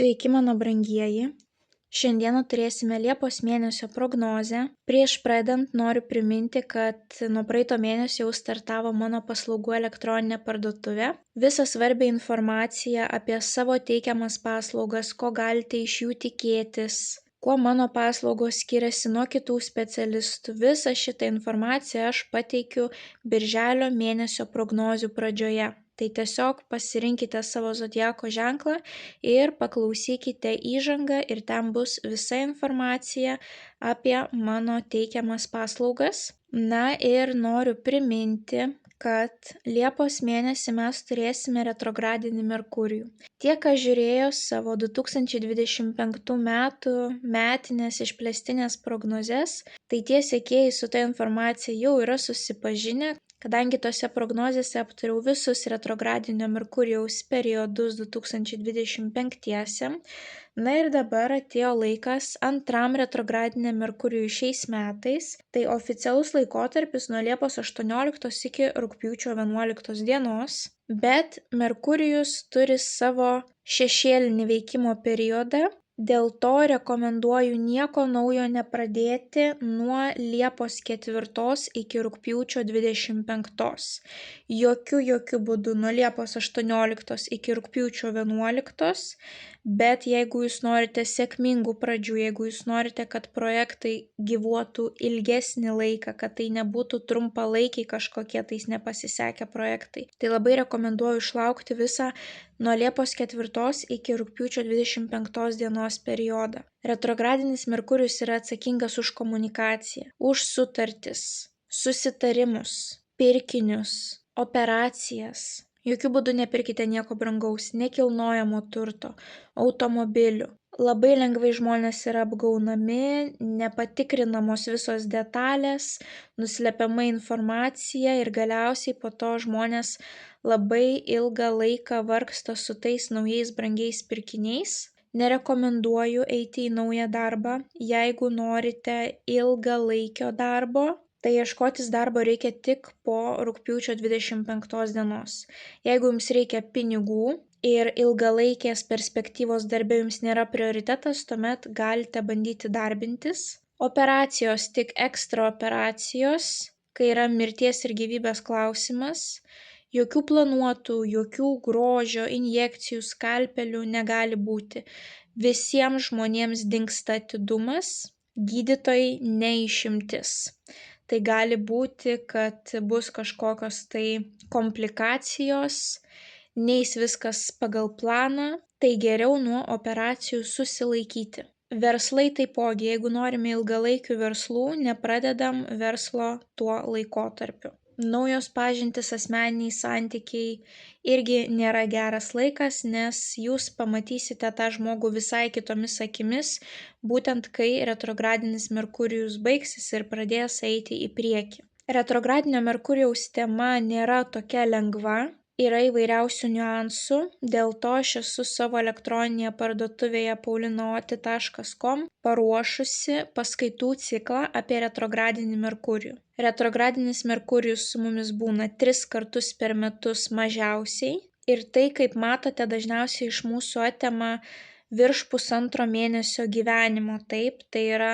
Sveiki, mano brangieji. Šiandieną turėsime Liepos mėnesio prognozę. Prieš pradedant noriu priminti, kad nuo praeito mėnesio jau startavo mano paslaugų elektroninė parduotuvė. Visą svarbią informaciją apie savo teikiamas paslaugas, ko galite iš jų tikėtis, kuo mano paslaugos skiriasi nuo kitų specialistų. Visą šitą informaciją aš pateikiu Birželio mėnesio prognozių pradžioje. Tai tiesiog pasirinkite savo zodiako ženklą ir paklausykite įžangą ir ten bus visa informacija apie mano teikiamas paslaugas. Na ir noriu priminti, kad Liepos mėnesį mes turėsime retrogradinį Merkurijų. Tie, kas žiūrėjo savo 2025 metų metinės išplėstinės prognozes, tai tie sekėjai su ta informacija jau yra susipažinę, kadangi tose prognozėse aptariau visus retrogradinio Merkurijaus periodus 2025-iesiam. Na ir dabar atėjo laikas antram retrogradiniam Merkurijui šiais metais. Tai oficialus laikotarpis nuo Liepos 18 iki rugpjūčio 11 dienos. Bet Merkurijus turi savo šešėlinį veikimo periodą. Dėl to rekomenduoju nieko naujo nepradėti nuo Liepos 4 iki rugpjūčio 25. Jokių būdų nuo Liepos 18 iki rugpjūčio 11. Bet jeigu jūs norite sėkmingų pradžių, jeigu jūs norite, kad projektai gyvuotų ilgesnį laiką, kad tai nebūtų trumpalaikiai kažkokie tais nepasisekę projektai, tai labai rekomenduoju išlaukti visą nuo Liepos 4 iki rugpjūčio 25 dienos periodą. Retrogradinis Merkurijus yra atsakingas už komunikaciją, už sutartis, susitarimus, pirkinius, operacijas. Jokių būdų nepirkite nieko brangaus, nekilnojamo turto, automobilių. Labai lengvai žmonės yra apgaunami, nepatikrinamos visos detalės, nuslepiama informacija ir galiausiai po to žmonės labai ilgą laiką vargsta su tais naujais brangiais pirkiniais. Nerekomenduoju eiti į naują darbą, jeigu norite ilgalaikio darbo. Tai ieškotis darbo reikia tik po rugpjūčio 25 dienos. Jeigu jums reikia pinigų ir ilgalaikės perspektyvos darbe jums nėra prioritetas, tuomet galite bandyti darbintis. Operacijos tik ekstra operacijos, kai yra mirties ir gyvybės klausimas. Jokių planuotų, jokių grožio, injekcijų, skalpelių negali būti. Visiems žmonėms dingsta atidumas, gydytojai neišimtis. Tai gali būti, kad bus kažkokios tai komplikacijos, neis viskas pagal planą, tai geriau nuo operacijų susilaikyti. Verslai taipogi, jeigu norime ilgalaikių verslų, nepradedam verslo tuo laikotarpiu. Naujos pažintys, asmeniniai santykiai irgi nėra geras laikas, nes jūs pamatysite tą žmogų visai kitomis akimis, būtent kai retrogradinis Merkurijus baigsis ir pradės eiti į priekį. Retrogradinio Merkurijaus tema nėra tokia lengva, yra įvairiausių niuansų, dėl to aš esu savo elektroninėje parduotuvėje paulinaoti.com paruošusi paskaitų ciklą apie retrogradinį Merkurijų. Retrogradinis Merkurijus su mumis būna 3 kartus per metus mažiausiai ir tai, kaip matote, dažniausiai iš mūsų atima virš pusantro mėnesio gyvenimo. Taip, tai yra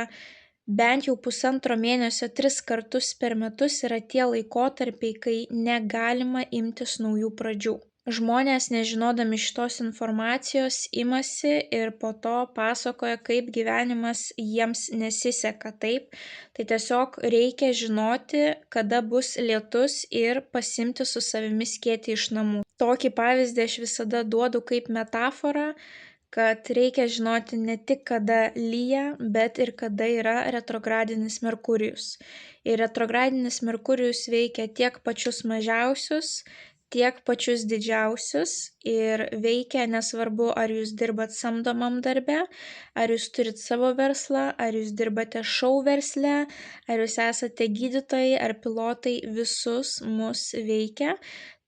bent jau pusantro mėnesio 3 kartus per metus yra tie laikotarpiai, kai negalima imtis naujų pradžių. Žmonės, nežinodami šitos informacijos, imasi ir po to pasakoja, kaip gyvenimas jiems nesiseka. Taip, tai tiesiog reikia žinoti, kada bus lietus ir pasimti su savimi skėtį iš namų. Tokį pavyzdį aš visada duodu kaip metaforą, kad reikia žinoti ne tik kada lyja, bet ir kada yra retrogradinis Merkurijus. Ir retrogradinis Merkurijus veikia tiek pačius mažiausius, tiek pačius didžiausius ir veikia nesvarbu, ar jūs dirbat samdomam darbe, ar jūs turit savo verslą, ar jūs dirbate šou versle, ar jūs esate gydytojai ar pilotai, visus mus veikia.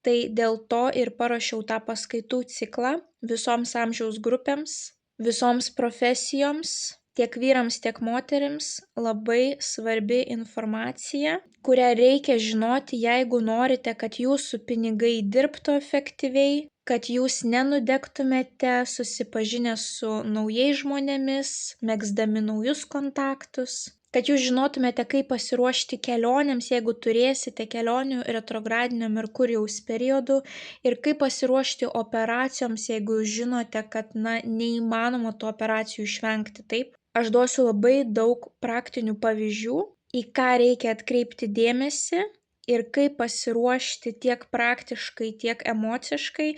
Tai dėl to ir parašiau tą paskaitų ciklą visoms amžiaus grupėms, visoms profesijoms, tiek vyrams, tiek moterims. Labai svarbi informacija, kurią reikia žinoti, jeigu norite, kad jūsų pinigai dirbtų efektyviai, kad jūs nenudegtumėte susipažinę su naujais žmonėmis, megzdami naujus kontaktus, kad jūs žinotumėte, kaip pasiruošti kelionėms, jeigu turėsite kelionių retrogradinio Merkurijaus periodu, ir kaip pasiruošti operacijoms, jeigu jūs žinote, kad neįmanoma tų operacijų išvengti. Taip, aš duosiu labai daug praktinių pavyzdžių, į ką reikia atkreipti dėmesį ir kaip pasiruošti tiek praktiškai, tiek emociškai,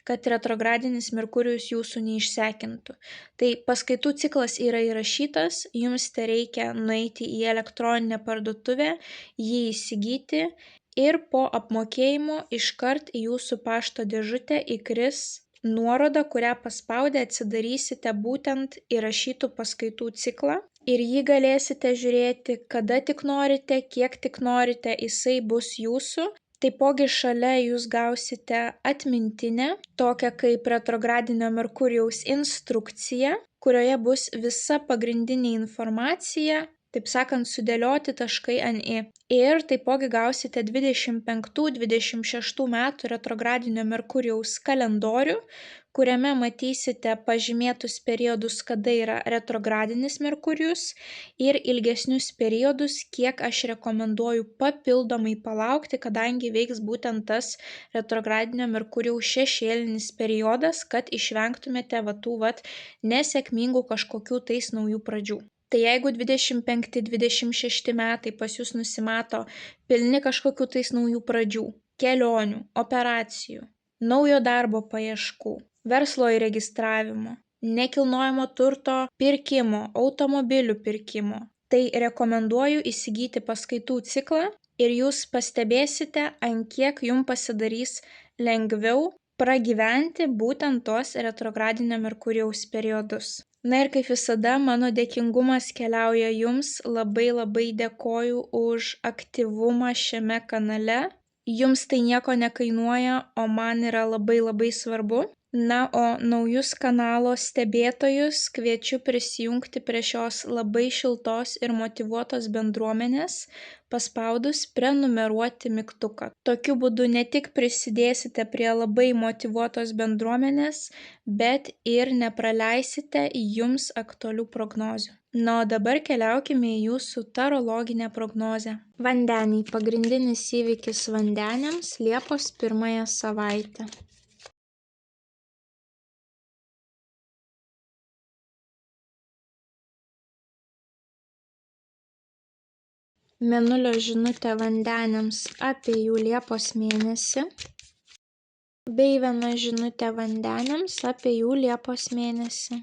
kad retrogradinis Merkurijus jūsų neišsekintų. Tai paskaitų ciklas yra įrašytas, jums tereikia nueiti į elektroninę parduotuvę, jį įsigyti ir po apmokėjimo iškart į jūsų pašto dėžutę įkris nuoroda, kurią paspaudę atsidarysite būtent įrašytų paskaitų ciklą ir jį galėsite žiūrėti, kada tik norite, kiek tik norite, jisai bus jūsų. Taipogi šalia jūs gausite atmintinę, tokią kaip retrogradinio Merkurijaus instrukcija, kurioje bus visa pagrindinė informacija, taip sakant, sudėlioti taškai ant i. Ir taipogi gausite 25-26 metų retrogradinio Merkurijaus kalendorių, kuriame matysite pažymėtus periodus, kada yra retrogradinis Merkurijus ir ilgesnius periodus, kiek aš rekomenduoju papildomai palaukti, kadangi veiks būtent tas retrogradinio Merkurijaus šešėlinis periodas, kad išvengtumėte tų nesėkmingų kažkokių tais naujų pradžių. Tai jeigu 25-26 metai pas jūs nusimato pilni kažkokių tais naujų pradžių, kelionių, operacijų, naujo darbo paieškų, verslo įregistravimo, nekilnojamo turto pirkimo, automobilių pirkimo, tai rekomenduoju įsigyti paskaitų ciklą ir jūs pastebėsite, ant kiek jums pasidarys lengviau pragyventi būtent tos retrogradinio Merkurijaus periodus. Na ir kaip visada, mano dėkingumas keliauja jums, labai dėkoju už aktyvumą šiame kanale. Jums tai nieko nekainuoja, o man yra labai svarbu. Na, o naujus kanalo stebėtojus kviečiu prisijungti prie šios labai šiltos ir motyvuotos bendruomenės, paspaudus prenumeruoti mygtuką. Tokiu būdu ne tik prisidėsite prie labai motyvuotos bendruomenės, bet ir nepraleisite jums aktualių prognozių. Na, o dabar keliaukime į jūsų tarologinę prognozę. Vandeniai. Pagrindinis įvykis vandeniams Liepos 1 savaitę. Mėnulio žinutė vandeniams apie jų Liepos mėnesį, bei viena žinutė vandeniams apie jų Liepos mėnesį.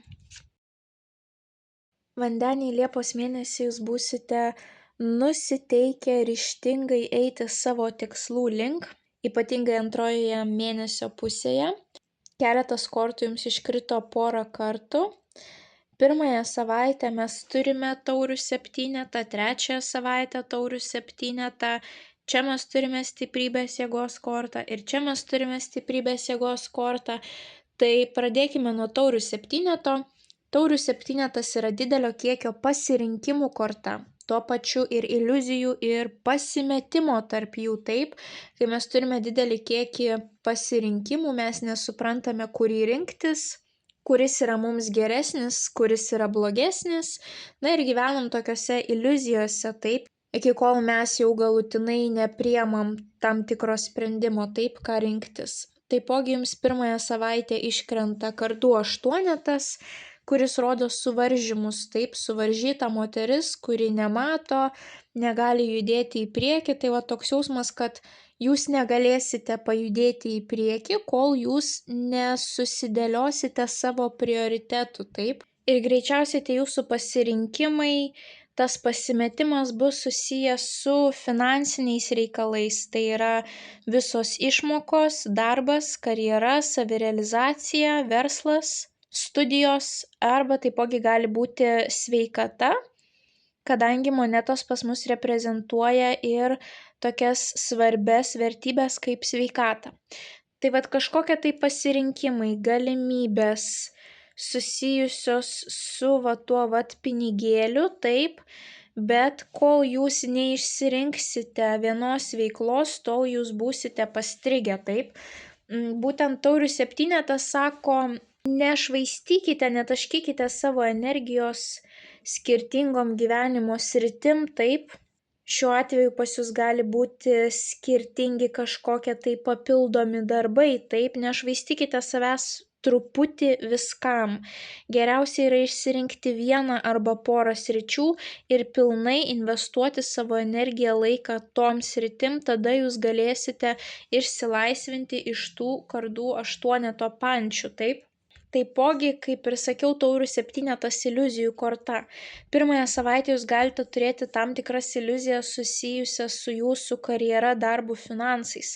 Vandeniai Liepos mėnesį jūs būsite nusiteikę ryžtingai eiti savo tikslų link, ypatingai antrojoje mėnesio pusėje. Keletas kortų jums iškrito porą kartų. Pirmąją savaitę mes turime taurių septynetą, trečiąją savaitę taurių septynetą, čia mes turime stiprybės jėgos kortą ir čia mes turime stiprybės jėgos kortą. Tai pradėkime nuo taurių septyneto. Taurių septynetas yra didelio kiekio pasirinkimų korta, tuo pačiu ir iliuzijų ir pasimetimo tarp jų. Taip, kai mes turime didelį kiekį pasirinkimų, mes nesuprantame, kurį rinktis, kuris yra mums geresnis, kuris yra blogesnis, na ir gyvenam tokiose iliuzijose, taip, iki kol mes jau galutinai nepriemam tam tikro sprendimo, taip, ką rinktis. Taipogi jums pirmąją savaitę iškrenta kardų aštuonetas, kuris rodo suvaržymus, taip, suvaržyta moteris, kuri nemato, negali judėti į priekį, tai toks jausmas, kad jūs negalėsite pajudėti į priekį, kol jūs nesusidėliosite savo prioritetų, taip. Ir greičiausiai tai jūsų pasirinkimai, tas pasimetimas bus susijęs su finansiniais reikalais, tai yra visos išmokos, darbas, karjera, savirealizacija, verslas, studijos arba taipogi gali būti sveikata, kadangi monetos pas mus reprezentuoja ir tokias svarbes vertybės kaip sveikata. Tai kažkokie tai pasirinkimai, galimybės susijusios su tuo pinigėliu, taip, bet kol jūs neišsirinksite vienos veiklos, tol jūs būsite pastrigę, taip. Būtent taurių septynetas sako, nešvaistykite, netaškykite savo energijos skirtingom gyvenimo sritim, taip. Šiuo atveju pas jūs gali būti skirtingi kažkokie tai papildomi darbai, taip, nešvaistykite savęs truputį viskam. Geriausia yra išsirinkti vieną arba porą sričių ir pilnai investuoti savo energiją, laiką tom sritim, tada jūs galėsite išsilaisvinti iš tų kardų aštuoneto pančių, taip. Taipogi, kaip ir sakiau, taurių septynetas iliuzijų korta. Pirmąją savaitę jūs galite turėti tam tikras iliuzijas susijusias su jūsų karjera, darbu, finansais.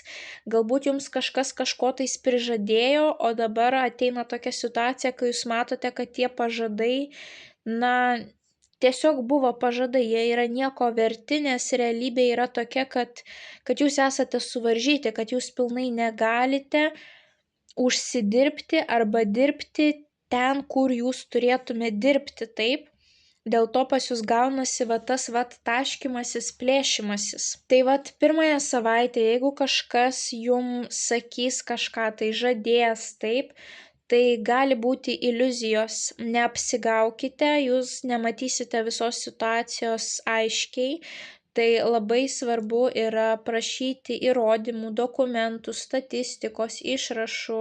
Galbūt jums kažkas kažko tais prižadėjo, o dabar ateina tokia situacija, kai jūs matote, kad tie pažadai, tiesiog buvo pažadai, jie yra nieko verti, nes realybė yra tokia, kad jūs esate suvaržyti, kad jūs pilnai negalite užsidirbti arba dirbti ten, kur jūs turėtumėte dirbti, taip. Dėl to pas jūs gaunasi tas taškymasis, plėšimasis. Tai pirmąją savaitę, jeigu kažkas jums sakys kažką, tai žadės, taip, tai gali būti iliuzijos, neapsigaukite, jūs nematysite visos situacijos aiškiai. Tai labai svarbu yra prašyti įrodymų, dokumentų, statistikos, išrašų,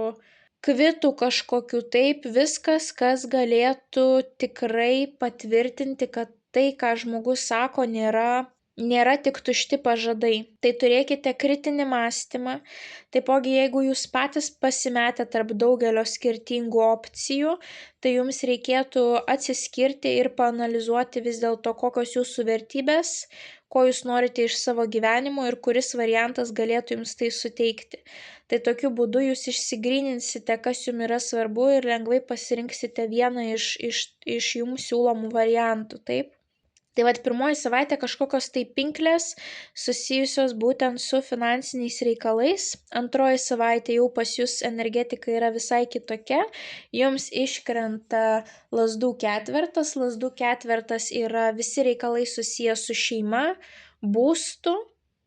kvitų kažkokių, taip, viskas, kas galėtų tikrai patvirtinti, kad tai, ką žmogus sako, nėra tik tušti pažadai. Tai turėkite kritinį mąstymą. Taipogi, jeigu jūs patys pasimetę tarp daugelio skirtingų opcijų, tai jums reikėtų atsiskirti ir paanalizuoti vis dėlto, kokios jūsų vertybės, ko jūs norite iš savo gyvenimo ir kuris variantas galėtų jums tai suteikti. Tai tokiu būdu jūs išsigryninsite, kas jums yra svarbu ir lengvai pasirinksite vieną iš jums siūlomų variantų, taip. Tai pirmoji savaitė kažkokios tai pinklės susijusios būtent su finansiniais reikalais. Antroji savaitė jau pas jūs energetika yra visai kitokia. Jums iškrenta lazdų ketvertas. Lazdų ketvertas yra visi reikalai susijęs su šeima, būstu,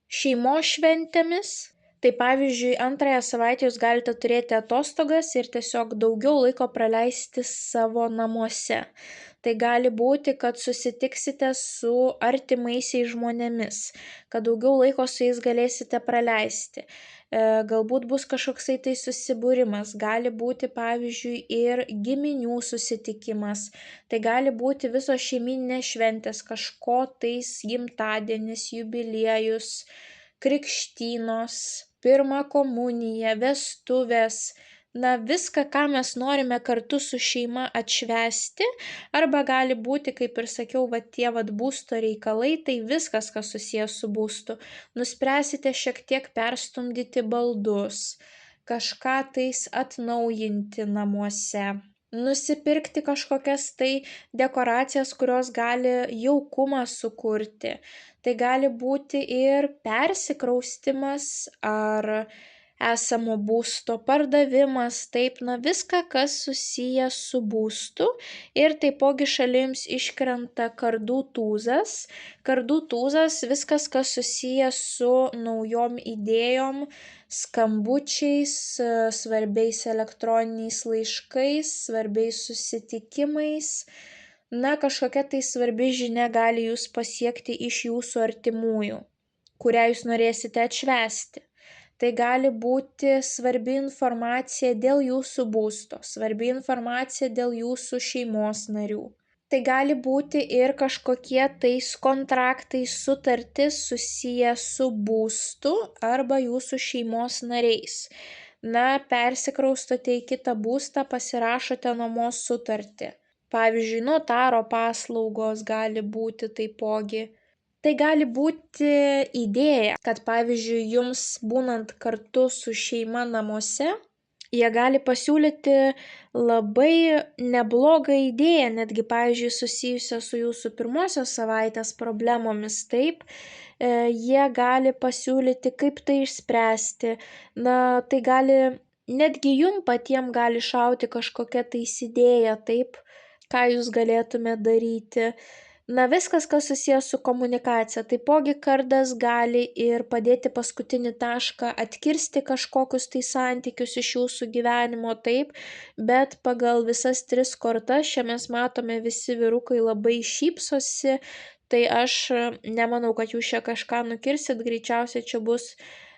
šeimos šventėmis. Tai pavyzdžiui, antrąją savaitę jūs galite turėti atostogas ir tiesiog daugiau laiko praleisti savo namuose. Tai gali būti, kad susitiksite su artimaisiais žmonėmis, kad daugiau laiko su jais galėsite praleisti. Galbūt bus kažkoksai tai susibūrimas, gali būti pavyzdžiui ir giminių susitikimas, tai gali būti visos šeiminės šventės, kažko tais gimtadienis, jubiliejus, krikštynos, pirma komunija, vestuvės. Viską, ką mes norime kartu su šeima atšvęsti, arba gali būti, kaip ir sakiau, tie būsto reikalai, tai viskas, kas susijęs su būstu. Nuspręsite šiek tiek perstumdyti baldus, kažką tais atnaujinti namuose, nusipirkti kažkokias tai dekoracijas, kurios gali jaukumą sukurti. Tai gali būti ir persikraustimas ar esamo būsto pardavimas, taip, viską, kas susiję su būstu. Ir taipogi šalia jums iškrenta kardų tūzas. Kardų tūzas, viskas, kas susiję su naujom idėjom, skambučiais, svarbiais elektroniniais laiškais, svarbiais susitikimais. Kažkokia tai svarbi žinia gali jūs pasiekti iš jūsų artimųjų, kurią jūs norėsite atšvęsti. Tai gali būti svarbi informacija dėl jūsų būsto, svarbi informacija dėl jūsų šeimos narių. Tai gali būti ir kažkokie tais kontraktai, sutartis susiję su būstu arba jūsų šeimos nariais. Persikraustote į kitą būstą, pasirašote nuomos sutartį. Pavyzdžiui, notaro paslaugos gali būti taipogi. Tai gali būti idėja, kad pavyzdžiui, jums būnant kartu su šeima namuose, jie gali pasiūlyti labai neblogą idėją, netgi pavyzdžiui, susijusią su jūsų pirmosios savaitės problemomis, taip, jie gali pasiūlyti, kaip tai išspręsti. Tai gali, netgi jum patiem gali šauti kažkokia tais idėja, taip, ką jūs galėtumėte daryti. Viskas, kas susijęs su komunikacija. Taipogi kardas gali ir padėti paskutinį tašką atkirsti kažkokius tai santykius iš jūsų gyvenimo, taip, bet pagal visas 3 kortas čia mes matome visi vyrukai labai šypsosi, tai aš nemanau, kad jūs čia kažką nukirsit, greičiausiai čia bus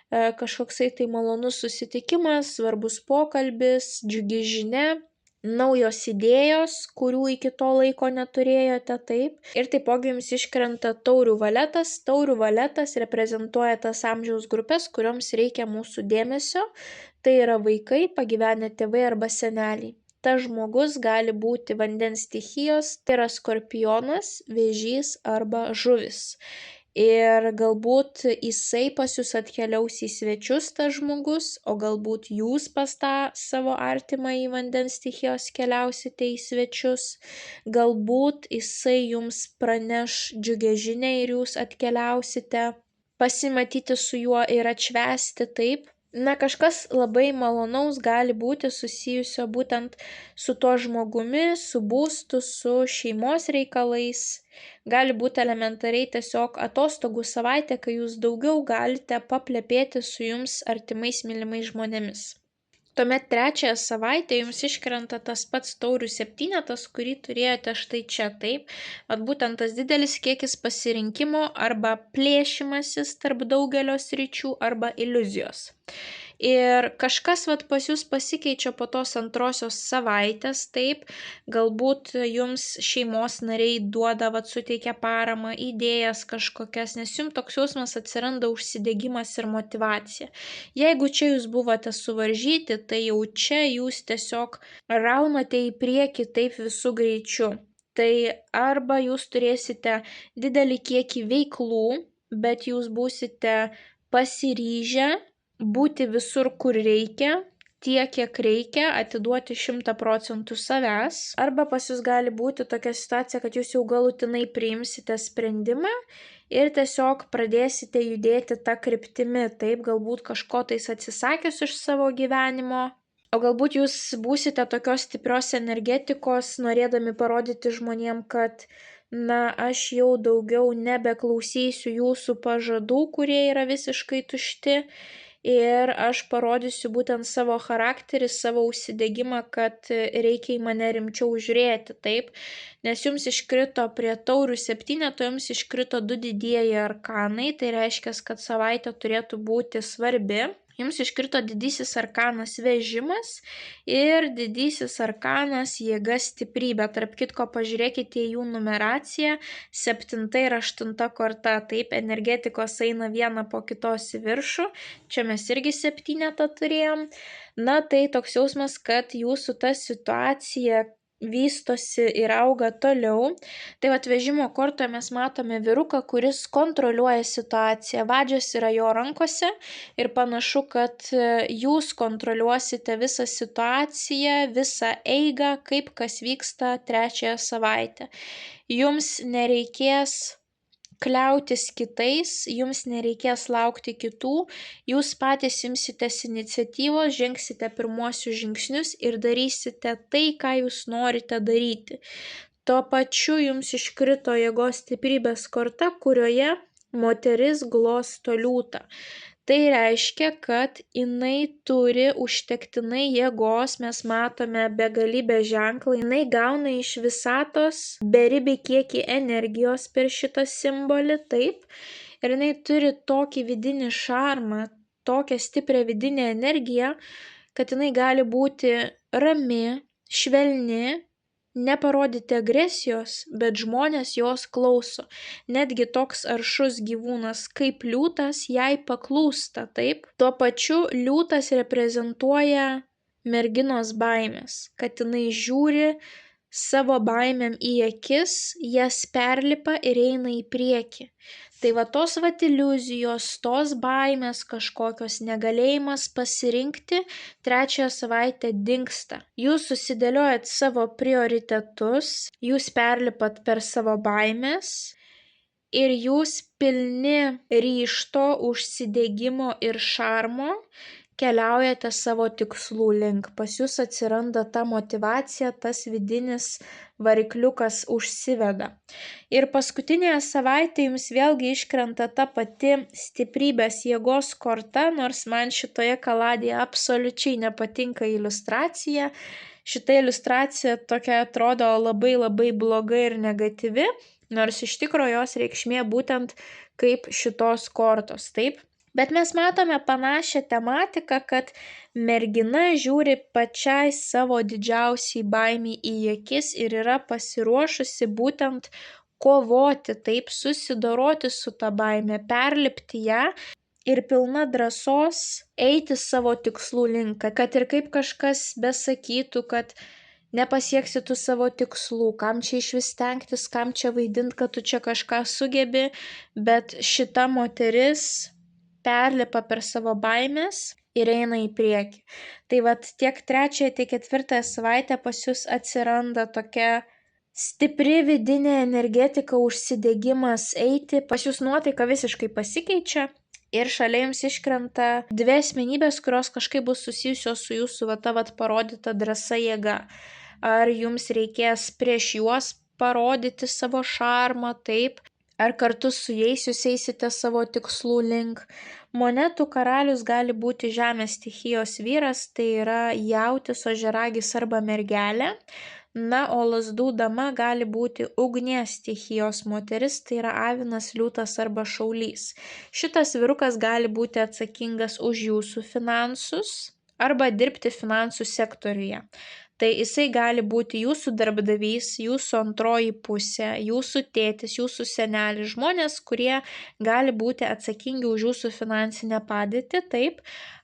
kažkoksai tai malonus susitikimas, svarbus pokalbis, džiugi žinia, naujos idėjos, kurių iki to laiko neturėjote, taip. Ir taipogi jums iškrenta taurių valetas. Taurių valetas reprezentuoja tas amžiaus grupės, kurioms reikia mūsų dėmesio. Tai yra vaikai, pagyvenę tėvai arba seneliai. Tas žmogus gali būti vandens stichijos, tai yra skorpionas, vėžys arba žuvis. Ir galbūt jisai pas jūs atkeliaus į svečius tas žmogus, o galbūt jūs pas tą savo artimąjį vandens stichijos keliausite į svečius. Galbūt jisai jums praneš džiugią žinią ir jūs atkeliausite pasimatyti su juo ir atšvęsti, taip. Kažkas labai malonaus gali būti susijusio būtent su tuo žmogumi, su būstu, su šeimos reikalais. Gali būti elementariai tiesiog atostogų savaitė, kai jūs daugiau galite paplepėti su jums artimais mylimais žmonėmis. Tuomet 3 savaitę jums iškrenta tas pats taurių 7, kurį turėjote štai čia, taip. Būtent tas didelis kiekis pasirinkimo arba plėšimasis tarp daugelio sričių arba iliuzijos. Ir kažkas pas jūs pasikeičia po tos 2 savaitės, taip, galbūt jums šeimos nariai duoda, suteikia paramą, idėjas kažkokias, nes jums toks jausmas atsiranda užsidegimas ir motyvacija. Jeigu čia jūs buvote suvaržyti, tai jau čia jūs tiesiog raunate į priekį taip visų greičių. Tai arba jūs turėsite didelį kiekį veiklų, bet jūs būsite pasiryžę būti visur, kur reikia, tiek, kiek reikia, atiduoti 100% savęs. Arba pas jūs gali būti tokia situacija, kad jūs jau galutinai priimsite sprendimą ir tiesiog pradėsite judėti tą kryptimi, taip, galbūt kažko tais atsisakius iš savo gyvenimo. O galbūt jūs būsite tokios stiprios energetikos, norėdami parodyti žmonėm, kad aš jau daugiau nebeklausysiu jūsų pažadų, kurie yra visiškai tušti. Ir aš parodysiu būtent savo charakterį, savo užsidegimą, kad reikia į mane rimčiau žiūrėti, taip, nes jums iškrito prie taurių 7, jums iškrito 2 didieji arkanai, tai reiškia, kad savaitė turėtų būti svarbi. Jums iškrito didysis arkanas vežimas ir didysis arkanas jėga stiprybė. Tarp kitko, pažiūrėkite į jų numeraciją, 7 ir 8 korta, taip, energetikos eina viena po kitos į viršų, čia mes irgi 7 turėjom. Tai toks jausmas, kad jūsų ta situacija vystosi ir auga toliau. Tai vežimo kortoje mes matome vyruką, kuris kontroliuoja situaciją. Vadžias yra jo rankose ir panašu, kad jūs kontroliuosite visą situaciją, visą eigą, kaip kas vyksta 3 savaitę. Jums nereikės kliautis kitais, jums nereikės laukti kitų, jūs patys imsitės iniciatyvos, žengsite pirmuosius žingsnius ir darysite tai, ką jūs norite daryti. Tuo pačiu jums iškrito jėgos stiprybės korta, kurioje moteris glosto liūtą. Tai reiškia, kad jinai turi užtektinai jėgos, mes matome begalybę ženklą, jinai gauna iš visatos beribį kiekį energijos per šitą simbolį, taip, ir jinai turi tokį vidinį šarmą, tokią stiprią vidinę energiją, kad jinai gali būti rami, švelni, neparodyti agresijos, bet žmonės jos klauso. Netgi toks aršus gyvūnas kaip liūtas jai paklūsta, taip. Tuo pačiu liūtas reprezentuoja merginos baimės, kad jinai žiūri savo baimėm į akis, jas perlipa ir eina į priekį. Tai tos iliuzijos, tos baimės kažkokios, negalėjimas pasirinkti 3 savaitę dingsta. Jūs susidėliojat savo prioritetus, jūs perlipat per savo baimės ir jūs pilni ryžto, užsidegimo ir šarmo keliaujate savo tikslų link, pas jūs atsiranda ta motyvacija, tas vidinis varikliukas užsiveda. Ir paskutinėje savaitėje jums vėlgi iškrenta ta pati stiprybės jėgos korta, nors man šitoje kaladėje absoliučiai nepatinka iliustracija. Šita iliustracija tokia atrodo labai labai bloga ir negatyvi, nors iš tikrųjų jos reikšmė būtent kaip šitos kortos, taip? Bet mes matome panašią tematiką, kad mergina žiūri pačiai savo didžiausiai baimiai į akis ir yra pasiruošusi būtent kovoti, taip susidoroti su ta baime, perlipti ją ir pilna drąsos eiti savo tikslų link, kad ir kaip kažkas besakytų, kad nepasieksi tu savo tikslų, kam čia iš vis stengtis, kam čia vaidinti, kad tu čia kažką sugebi, bet šita moteris perlipa per savo baimės ir eina į priekį. Tai vat tiek 3, tiek 4 savaitę pas jūs atsiranda tokia stipri vidinė energetika, užsidegimas eiti, pas jūs nuotaika visiškai pasikeičia ir šalia jums iškrenta 2 asmenybės, kurios kažkaip bus susijusios su jūsų ta parodyta drąsa jėga. Ar jums reikės prieš juos parodyti savo šarmą, taip? Ar kartu su jais jūs eisite savo tikslų link? Monetų karalius gali būti žemės stichijos vyras, tai yra jautis, ožiaragis arba mergelė. Na, o lazdų dama gali būti ugnies stichijos moteris, tai yra avinas, liūtas arba šaulys. Šitas vyrukas gali būti atsakingas už jūsų finansus arba dirbti finansų sektoriuje. Tai jisai gali būti jūsų darbdavys, jūsų antroji pusė, jūsų tėtis, jūsų senelis, žmonės, kurie gali būti atsakingi už jūsų finansinę padėtį, taip.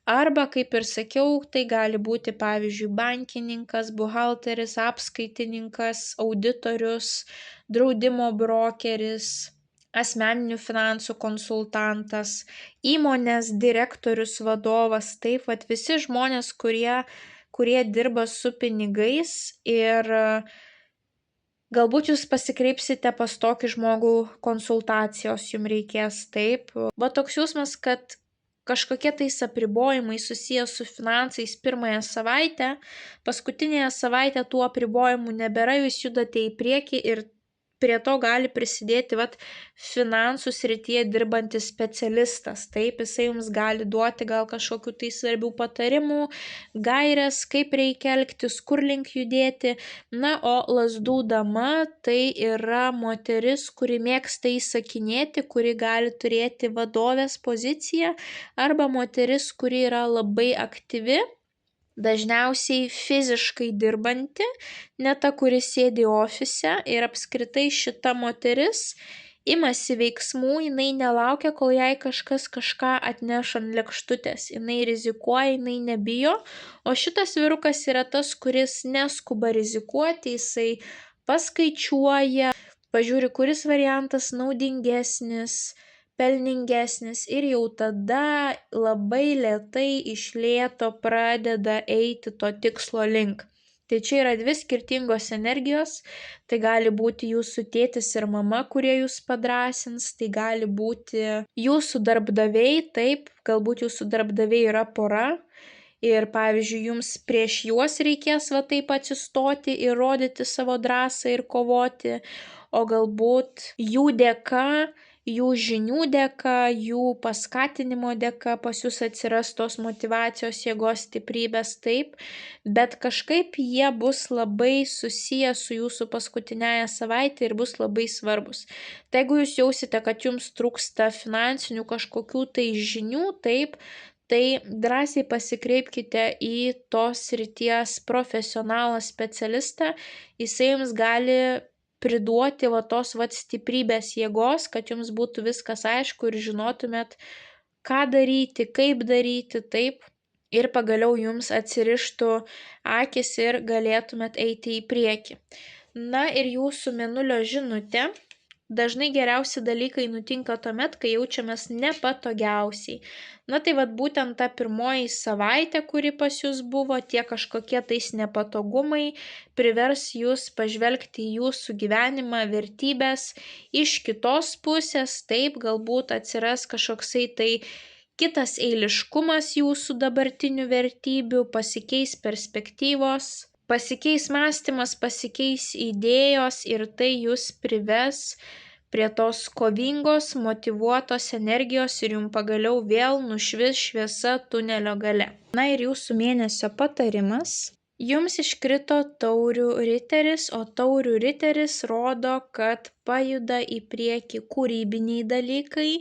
Arba, kaip ir sakiau, tai gali būti, pavyzdžiui, bankininkas, buhalteris, apskaitininkas, auditorius, draudimo brokeris, asmeninių finansų konsultantas, įmonės direktorius, vadovas, taip, vat visi žmonės, kurie dirba su pinigais ir galbūt jūs pasikreipsite pas tokį žmogų konsultacijos, jums reikės, taip. Va toks jausmas, kad kažkokie tais apribojimai susijęs su finansais 1 savaitę, paskutinėje savaitę tų apribojimų nebėra, jūs judate į priekį ir prie to gali prisidėti finansų srityje dirbantis specialistas, taip, jisai jums gali duoti gal kažkokių tai svarbių patarimų, gaires, kaip reikia elgtis, kur link judėti. Na, o lazdų dama tai yra moteris, kuri mėgsta įsakinėti, kuri gali turėti vadovės poziciją, arba moteris, kuri yra labai aktyvi, dažniausiai fiziškai dirbanti, ne ta, kuri sėdi ofise, ir apskritai šita moteris imasi veiksmų, jinai nelaukia, kol jai kažkas kažką atneš ant lėkštutės, jinai rizikuoja, jinai nebijo, o šitas vyrukas yra tas, kuris neskuba rizikuoti, jisai paskaičiuoja, pažiūri, kuris variantas naudingesnis, pelningesnis ir jau tada labai lėtai iš lėto pradeda eiti to tikslo link. Tai čia yra 2 skirtingos energijos, tai gali būti jūsų tėtis ir mama, kurie jūs padrąsins, tai gali būti jūsų darbdaviai, taip, galbūt jūsų darbdaviai yra pora ir, pavyzdžiui, jums prieš juos reikės taip atsistoti ir rodyti savo drąsą ir kovoti, o galbūt jų dėka, jų žinių dėka, jų paskatinimo dėka pas jūs atsiras tos motyvacijos, jėgos, stiprybės, taip, bet kažkaip jie bus labai susiję su jūsų paskutinėje savaitė ir bus labai svarbus. Tai jeigu jūs jausite, kad jums trūksta finansinių kažkokių tai žinių, taip, tai drąsiai pasikreipkite į tos srities profesionalą specialistą, jisai jums gali priduoti tos stiprybės jėgos, kad jums būtų viskas aišku ir žinotumėt, ką daryti, kaip daryti, taip, ir pagaliau jums atsirištų akis ir galėtumėt eiti į priekį. Na ir jūsų mėnulio žinutė. Dažnai geriausi dalykai nutinka tuomet, kai jaučiamės nepatogiausiai. Na tai būtent ta 1 savaitė, kuri pas jūs buvo, tie kažkokie tais nepatogumai privers jūs pažvelgti į jūsų gyvenimą, vertybės iš kitos pusės, taip, galbūt atsiras kažkoksai tai kitas eiliškumas jūsų dabartinių vertybių, pasikeis perspektyvos, pasikeis mąstymas, pasikeis idėjos ir tai jūs prives prie tos kovingos, motyvuotos energijos ir jums pagaliau vėl nušvis šviesa tunelio gale. Na ir jūsų mėnesio patarimas. Jums iškrito taurių riteris, o taurių riteris rodo, kad pajuda į priekį kūrybiniai dalykai,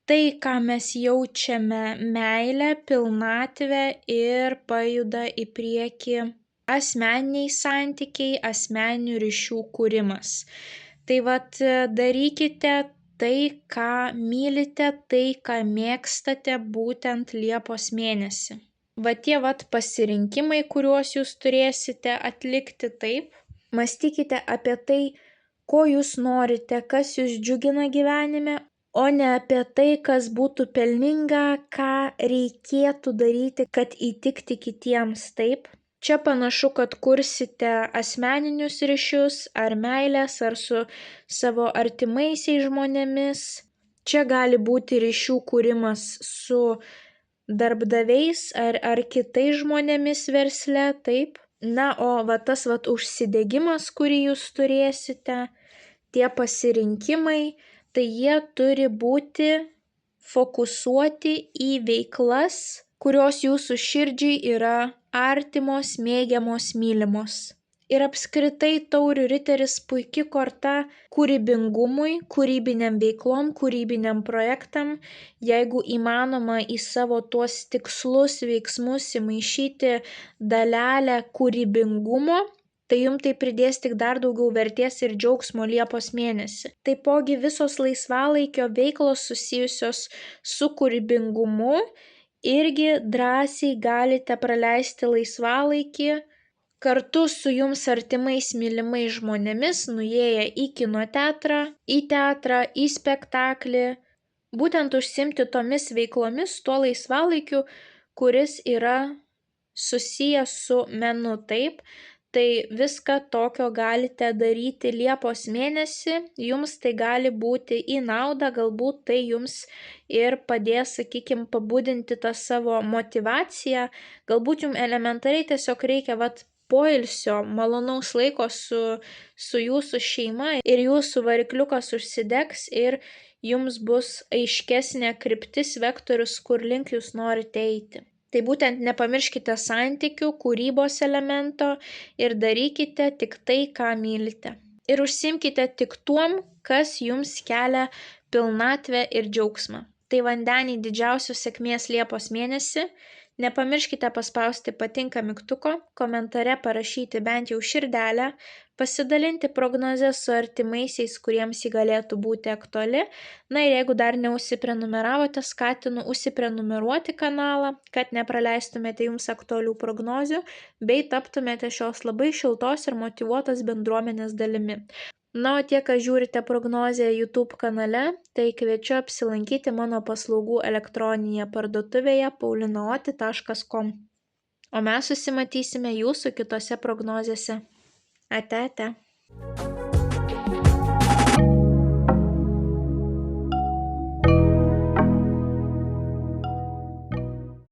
tai, ką mes jaučiame meilę, pilnatvę ir pajuda į priekį asmeniniai santykiai, asmeninių ryšių kūrimas. Tai darykite tai, ką mylite, tai, ką mėgstate būtent Liepos mėnesį. Tie pasirinkimai, kuriuos jūs turėsite atlikti, taip. Mąstykite apie tai, ko jūs norite, kas jūs džiugina gyvenime, o ne apie tai, kas būtų pelninga, ką reikėtų daryti, kad įtikti kitiems, taip. Čia panašu, kad kursite asmeninius ryšius, ar meilės, ar su savo artimaisiais žmonėmis. Čia gali būti ryšių kūrimas su darbdaviais ar kitais žmonėmis versle, taip. Na, o tas užsidegimas, kurį jūs turėsite, tie pasirinkimai, tai jie turi būti fokusuoti į veiklas, kurios jūsų širdžiai yra artimos, mėgiamos, mylimos. Ir apskritai taurių riteris puikia korta kūrybingumui, kūrybiniam veiklom, kūrybiniam projektam. Jeigu įmanoma į savo tuos tikslus, veiksmus įmaišyti dalelę kūrybingumo, tai jums tai pridės tik dar daugiau vertės ir džiaugsmo Liepos mėnesį. Taipogi visos laisvalaikio veiklos susijusios su kūrybingumu irgi drąsiai galite praleisti laisvalaikį kartu su jums artimais mylimais žmonėmis, nuėję į kino teatrą, į spektaklį, būtent užsiimti tomis veiklomis, tuo laisvalaikiu, kuris yra susijęs su menu, taip. Tai viską tokio galite daryti Liepos mėnesį, jums tai gali būti į naudą, galbūt tai jums ir padės, pabudinti tą savo motyvaciją, galbūt jums elementariai tiesiog reikia poilsio, malonaus laiko su jūsų šeima ir jūsų varikliukas užsidegs ir jums bus aiškesnė kryptis, vektorius, kur link jūs norite eiti. Tai būtent nepamirškite santykių, kūrybos elemento ir darykite tik tai, ką mylite. Ir užsimkite tik tuom, kas jums kelia pilnatvę ir džiaugsmą. Tai vandeniai didžiausios sėkmės Liepos mėnesį. Nepamirškite paspausti patinka mygtuko, komentare parašyti bent jau širdelę, pasidalinti prognozę su artimaisiais, kuriems ji galėtų būti aktuali. Na ir jeigu dar neužsiprenumeravote, skatinu užsiprenumeruoti kanalą, kad nepraleistumėte jums aktualių prognozių, bei taptumėte šios labai šiltos ir motyvuotos bendruomenės dalimi. Na, o tie, kas žiūrite prognozę YouTube kanale, tai kviečiu apsilankyti mano paslaugų elektroninėje parduotuvėje paulinaoti.com. O mes susimatysime jūsų kitose prognozėse. Ate.